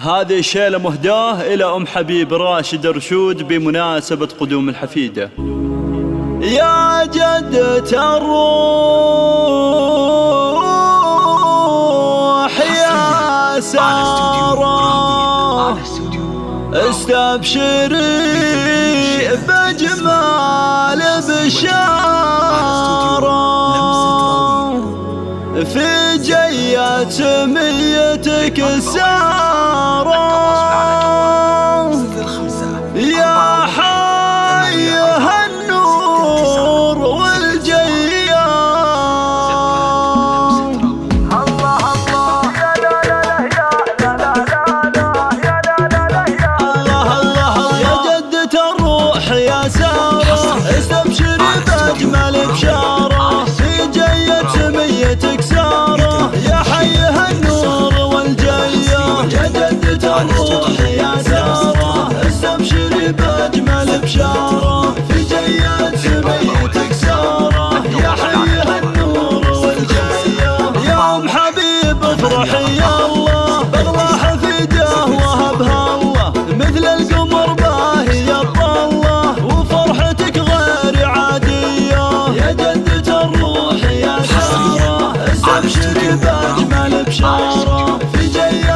هذه الشيلة مهداة إلى أم حبيب راشد رشود بمناسبة قدوم الحفيدة. يا جدة الروح يا سارة استبشري بجمال بشارة في جية ميتك سارة يا حيها النور والجية. الله الله يا لا لا لا يا لا لا لا يا لا لا لا الله الله يا جدة الروح يا سارة استبشري بأجمل بشارة في جية ميتك سارة يا حيها النور والجية. يا جدة الروح يا سارة استبشري بأجمل بشارة في جية ميتك سارة يا حيها النور والجية. يا أم حبيب افرحي يا الله بغلى حفيدة وهبها الله مثل القمر باهي الطلة وفرحتك غير عادية. يا جدة الروح يا سارة استبشري بأجمل بشارة في جية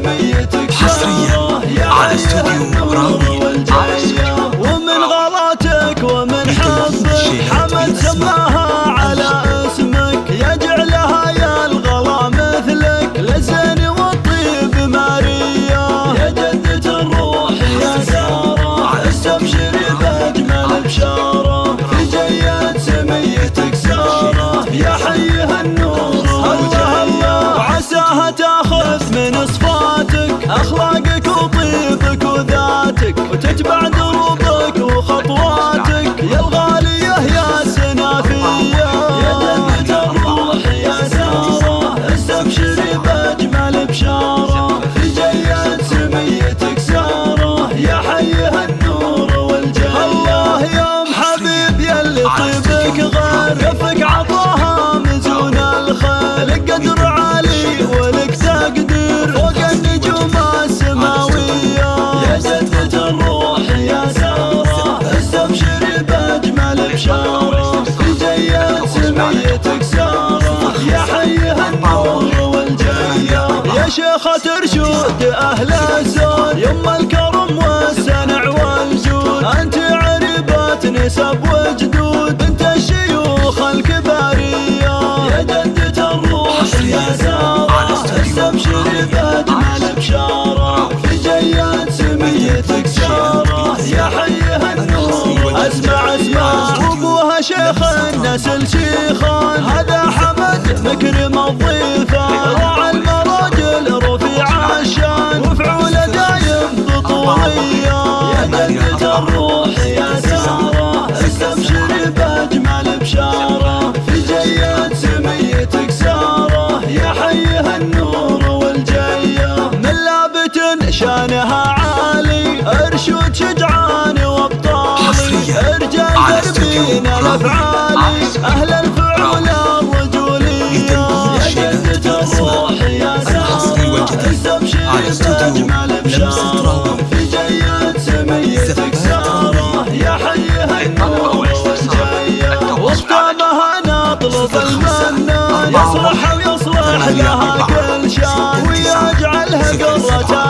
ميتك سارة يا حيها النور والجية. ومن غلاتك ومن حبك حمد سماها على اسمك يجعلها يا الغلا مثلك للزين والطيب ماريا. يا جدة الروح يا سارة استبشري بأجمل بشارة في جية ميتك سارة يا حيها النور والجية. وعساها تاخذ من صفاتك أخلاقك وطيبك وذاتك وتتبع دروبك وخطواتك يا الغالية يا سنافية. يا جدة الروح يا سارة استبشري بأجمل بشارة في جية ميتك سارة يا حيها النور والجية. الله يا أم حبيب يلي طيبك غير كفك عطاها مزون الخير لك قدر عالي ولك تقدير فوق النجوم السماوية. يا جدة الروح يا سارة استبشري بأجمل بشارة في جية ميتك سارة يا حيها النور والجية. يا شيخة رشود أهل الزود يم الكرم والسنع والجود أنت عريبة نسب وجدود بنت الشيوخ الكبارية. يا جدة الروح يا سارة استبشري بأجمل بشارة في جية ميتك سارة يا حيها النور. اسمع اسمع وابوها شيخ النسل شيخان هذا حمد مكرم الضيفة راعى المراجل رفيع الشان وفعوله دايم بطولية. يا جدة الروح يا سارة استبشري بأجمل بشارة في جية ميتك سارة يا حيها النور والجية. من لابت شانها عالي ارشود شجعان وابطالي رجال دربين الافعالي اهل الفعول الرجولية. يا جدة الروح يا سارة استبشري بأجمل بشارة في جية ميتك سارة يا حيها النور والجية. واختامها نطلب المنان يصلح ويصلح لها كل شان ويجعلها قرة